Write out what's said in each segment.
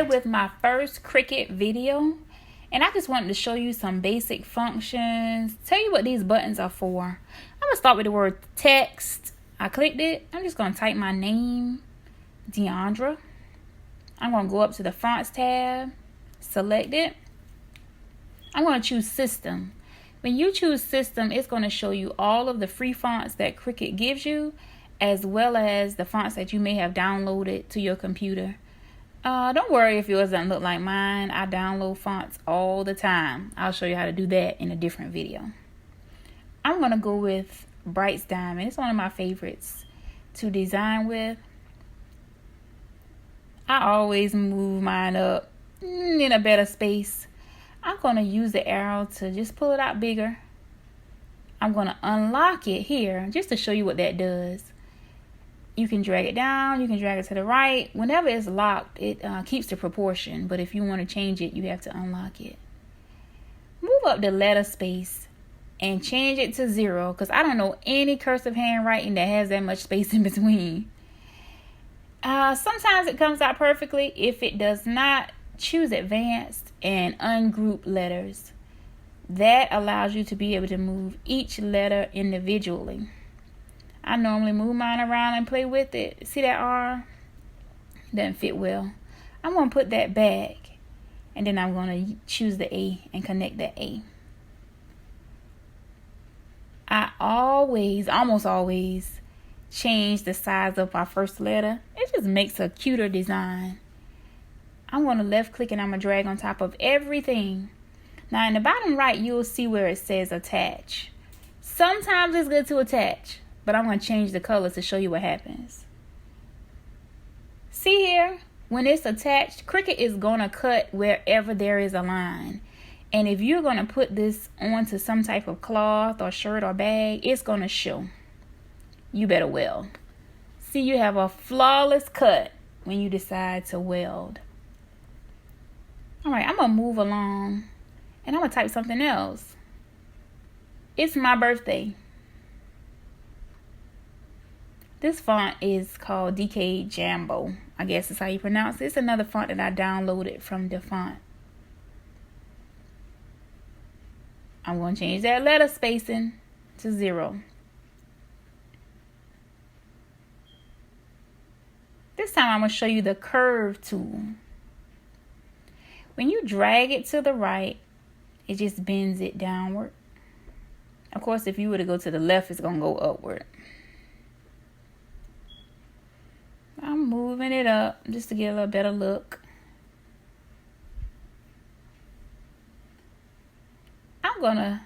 With my first Cricut video, and I just wanted to show you some basic functions, tell you what these buttons are for. I'm gonna start with the word text. I clicked it. I'm just gonna type my name, Deandra. I'm gonna go up to the fonts tab, select it. I'm gonna choose system. When you choose system, it's gonna show you all of the free fonts that Cricut gives you, as well as the fonts that you may have downloaded to your computer. Don't worry if yours doesn't look like mine. I download fonts all the time. I'll show you how to do that in a different video. I'm going to go with Bright's Diamond. It's one of my favorites to design with. I always move mine up in a better space. I'm going to use the arrow to just pull it out bigger. I'm going to unlock it here just to show you what that does. You can drag it down, you can drag it to the right. Whenever it's locked, it keeps the proportion. But if you want to change it, you have to unlock it. Move up the letter space and change it to 0, because I don't know any cursive handwriting that has that much space in between. Sometimes it comes out perfectly. If it does not, choose advanced and ungroup letters. That allows you to be able to move each letter individually. I normally move mine around and play with it. See that R? Doesn't fit well. I'm going to put that back. And then I'm going to choose the A and connect that A. I almost always change the size of my first letter. It just makes a cuter design. I'm going to left click and I'm going to drag on top of everything. Now in the bottom right, you'll see where it says attach. Sometimes it's good to attach, but I'm going to change the colors to show you what happens. See here, when it's attached, Cricut is going to cut wherever there is a line. And if you're going to put this onto some type of cloth or shirt or bag, it's going to show. You better weld. See, you have a flawless cut when you decide to weld. All right, I'm going to move along and I'm going to type something else. It's my birthday. This font is called DK Jambo. I guess is how you pronounce it. It's another font that I downloaded from the font. I'm going to change that letter spacing to 0. This time I'm going to show you the curve tool. When you drag it to the right, it just bends it downward. Of course, if you were to go to the left, it's going to go upward. I'm moving it up just to get a little better look. I'm going to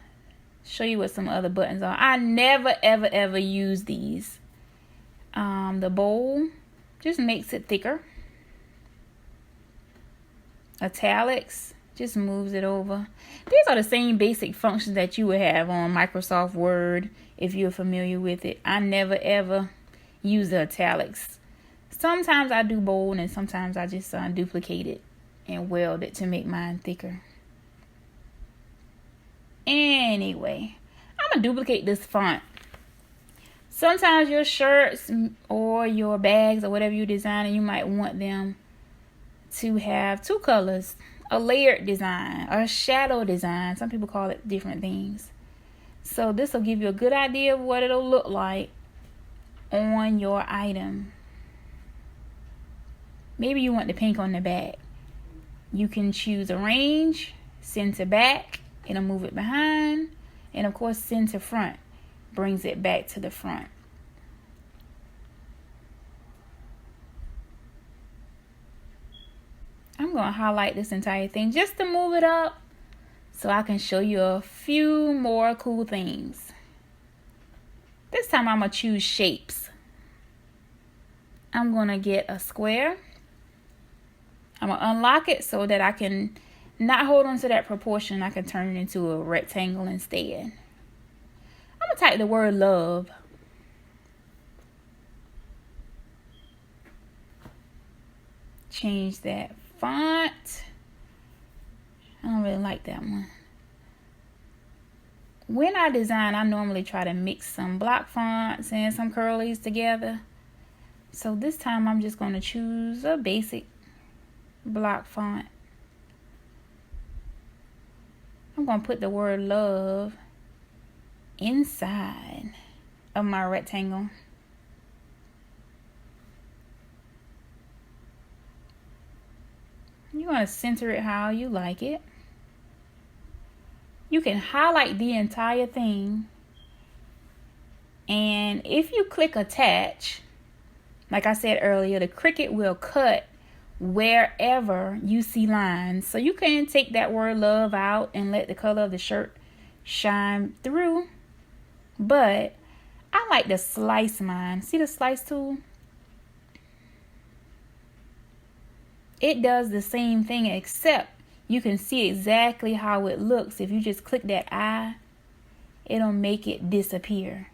show you what some other buttons are. I never, ever use these. The bold just makes it thicker. Italics just moves it over. These are the same basic functions that you would have on Microsoft Word if you're familiar with it. I never, ever use the italics. Sometimes I do bold and sometimes I just duplicate it and weld it to make mine thicker. Anyway, I'm going to duplicate this font. Sometimes your shirts or your bags or whatever you design, you might want them to have 2 colors. A layered design or a shadow design. Some people call it different things. So this will give you a good idea of what it'll look like on your item. Maybe you want the pink on the back. You can choose arrange, send to back, it'll move it behind, and of course send to front brings it back to the front. I'm going to highlight this entire thing just to move it up so I can show you a few more cool things. This time I'm going to choose shapes. I'm going to get a square. I'm going to unlock it so that I can not hold on to that proportion. I can turn it into a rectangle instead. I'm going to type the word love. change that font. I don't really like that one. When I design, I normally try to mix some block fonts and some curlies together. So this time I'm just going to choose a basic block font. I'm going to put the word love inside of my rectangle. You're going to center it how you like it. You can highlight the entire thing. And if you click attach, like I said earlier, the Cricut will cut wherever you see lines. So you can take that word love out and let the color of the shirt shine through. But I like to slice mine. See the slice tool? It does the same thing, except you can see exactly how it looks. If you just click that eye, it'll make it disappear.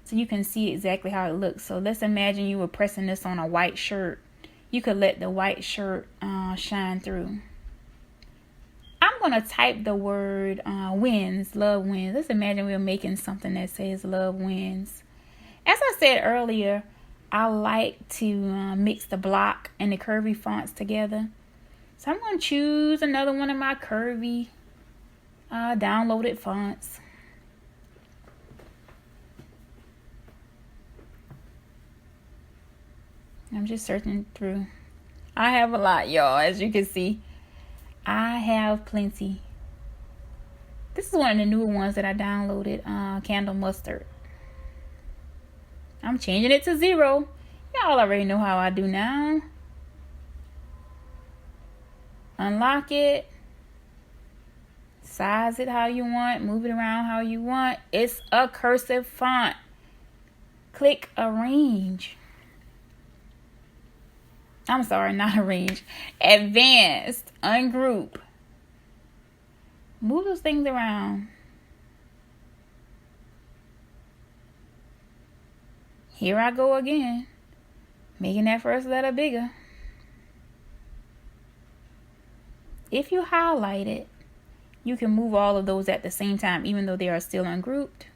So you can see exactly how it looks. So let's imagine you were pressing this on a white shirt. You could let the white shirt shine through. I'm going to type the word wins, love wins. Let's imagine we're making something that says love wins. As I said earlier, I like to mix the block and the curvy fonts together. So I'm going to choose another one of my curvy downloaded fonts. I'm just searching through. I have a lot, y'all. As you can see, I have plenty. This is one of the newer ones that I downloaded, Candle Mustard. I'm changing it to 0. Y'all already know how I do now. Unlock it. Size it how you want. Move it around how you want. It's a cursive font. Click arrange. I'm sorry, not arrange. Advanced. Ungroup. Move those things around. Here I go again. Making that first letter bigger. If you highlight it, you can move all of those at the same time, even though they are still ungrouped.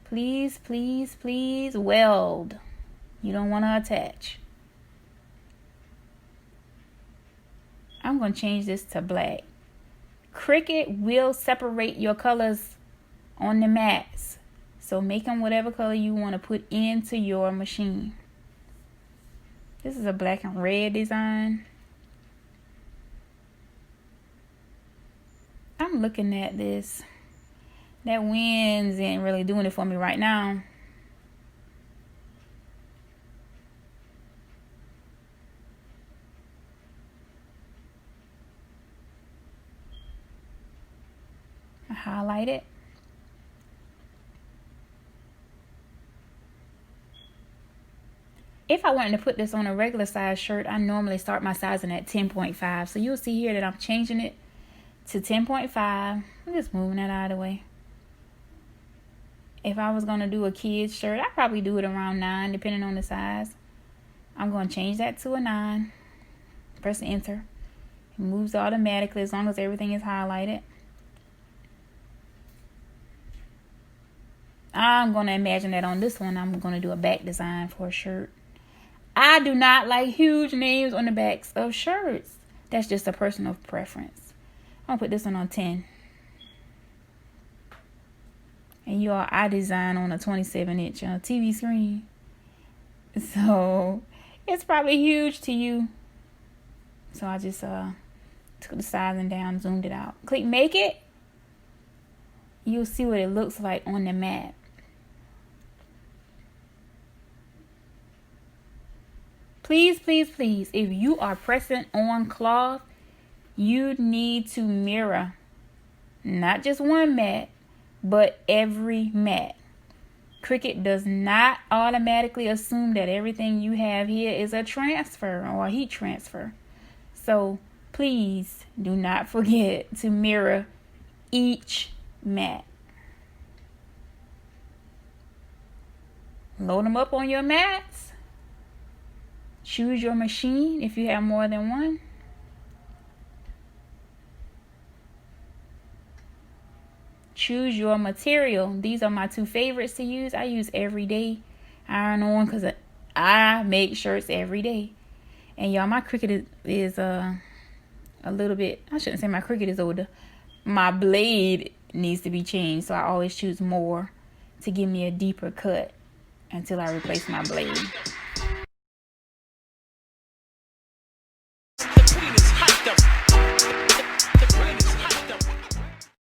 Please, please, please, weld. You don't want to attach. I'm going to change this to black. Cricut will separate your colors on the mats. So make them whatever color you want to put into your machine. This is a black and red design. I'm looking at this. That winds ain't really doing it for me right now. I highlight it. If I wanted to put this on a regular size shirt, I normally start my sizing at 10.5. So you'll see here that I'm changing it to 10.5. I'm just moving that out of the way. If I was going to do a kid's shirt, I'd probably do it around 9, depending on the size. I'm going to change that to a 9. Press enter. It moves automatically as long as everything is highlighted. I'm going to imagine that on this one, I'm going to do a back design for a shirt. I do not like huge names on the backs of shirts. That's just a personal preference. I'm going to put this one on 10. And y'all, I design on a 27-inch TV screen. So it's probably huge to you. So I just took the sizing down, zoomed it out. Click make it. You'll see what it looks like on the mat. Please, please, please, if you are pressing on cloth, you need to mirror not just one mat, but every mat. Cricut does not automatically assume that everything you have here is a transfer or a heat transfer. So please do not forget to mirror each mat. Load them up on your mats. Choose your machine if you have more than one. Choose your material. These are my two favorites to use. I use everyday iron on because I make shirts every day. And y'all, my Cricut is a little bit, I shouldn't say my Cricut is older. My blade needs to be changed, so I always choose more to give me a deeper cut until I replace my blade.